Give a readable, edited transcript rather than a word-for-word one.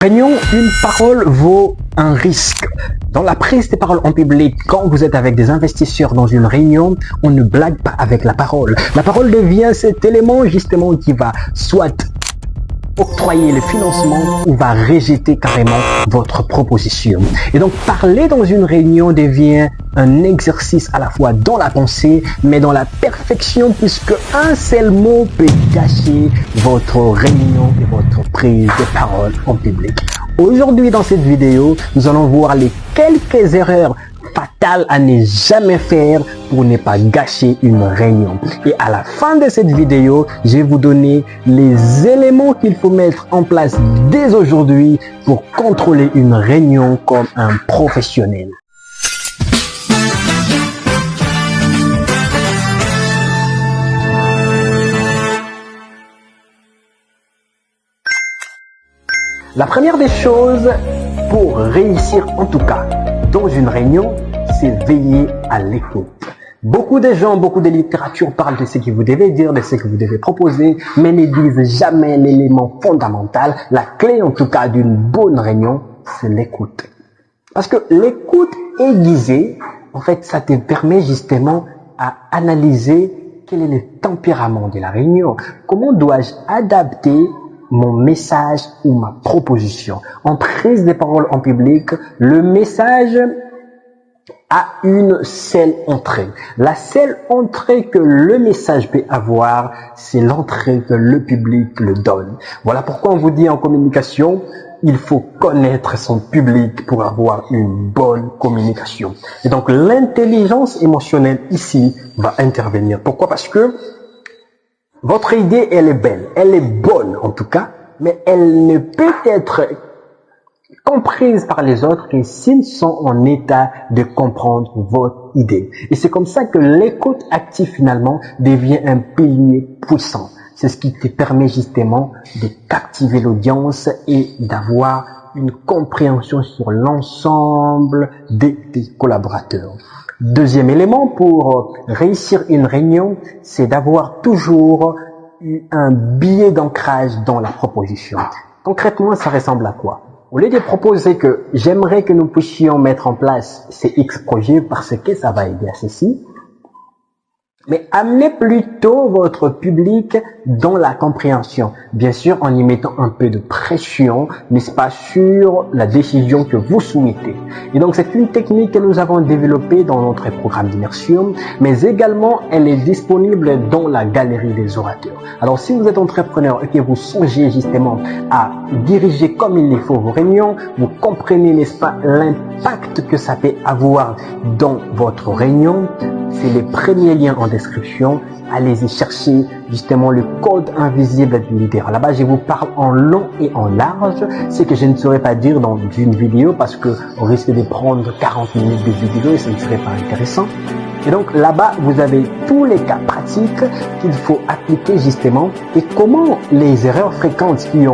Réunion, une parole vaut un risque. Dans la prise des paroles en public, quand vous êtes avec des investisseurs dans une réunion, on ne blague pas avec la parole. La parole devient cet élément justement qui va soit octroyer le financement ou va rejeter carrément votre proposition. Et donc parler dans une réunion devient un exercice à la fois dans la pensée mais dans la perfection, puisque un seul mot peut gâcher votre réunion et votre prise de parole en public. Aujourd'hui dans cette vidéo, nous allons voir les quelques erreurs fatales à ne jamais faire pour ne pas gâcher une réunion. Et à la fin de cette vidéo, je vais vous donner les éléments qu'il faut mettre en place dès aujourd'hui pour contrôler une réunion comme un professionnel. La première des choses pour réussir en tout cas dans une réunion, c'est veiller à l'écoute. Beaucoup de gens, beaucoup de littérature parlent de ce que vous devez dire, de ce que vous devez proposer, mais ne disent jamais l'élément fondamental. La clé en tout cas d'une bonne réunion, c'est l'écoute. Parce que l'écoute aiguisée, en fait, ça te permet justement à analyser quel est le tempérament de la réunion. Comment dois-je adapter mon message ou ma proposition? En prise de parole en public, le message a une seule entrée. La seule entrée que le message peut avoir, c'est l'entrée que le public le donne. Voilà pourquoi on vous dit en communication, il faut connaître son public pour avoir une bonne communication. Et donc l'intelligence émotionnelle ici va intervenir. Pourquoi? Parce que votre idée, elle est belle, elle est bonne en tout cas, mais elle ne peut être comprise par les autres que s'ils sont en état de comprendre votre idée. Et c'est comme ça que l'écoute active finalement devient un pilier puissant. C'est ce qui te permet justement de captiver l'audience et d'avoir une compréhension sur l'ensemble de tes collaborateurs. Deuxième élément pour réussir une réunion, c'est d'avoir toujours un biais d'ancrage dans la proposition. Concrètement, ça ressemble à quoi? Au lieu de proposer que j'aimerais que nous puissions mettre en place ces X projets parce que ça va aider à ceci, mais amenez plutôt votre public dans la compréhension. Bien sûr, en y mettant un peu de pression, n'est-ce pas, sur la décision que vous souhaitez. Et donc, c'est une technique que nous avons développée dans notre programme d'immersion, mais également, elle est disponible dans la galerie des orateurs. Alors, si vous êtes entrepreneur et que vous songez justement à diriger comme il le faut vos réunions, vous comprenez, n'est-ce pas, l'impact que ça peut avoir dans votre réunion. C'est les premiers liens en description. Allez-y chercher justement le code invisible du leader. Là-bas, je vous parle en long et en large, ce que je ne saurais pas dire dans une vidéo parce que on risque de prendre 40 minutes de vidéo et ça ne serait pas intéressant. Et donc là-bas, vous avez tous les cas pratiques qu'il faut appliquer justement et comment les erreurs fréquentes qui ont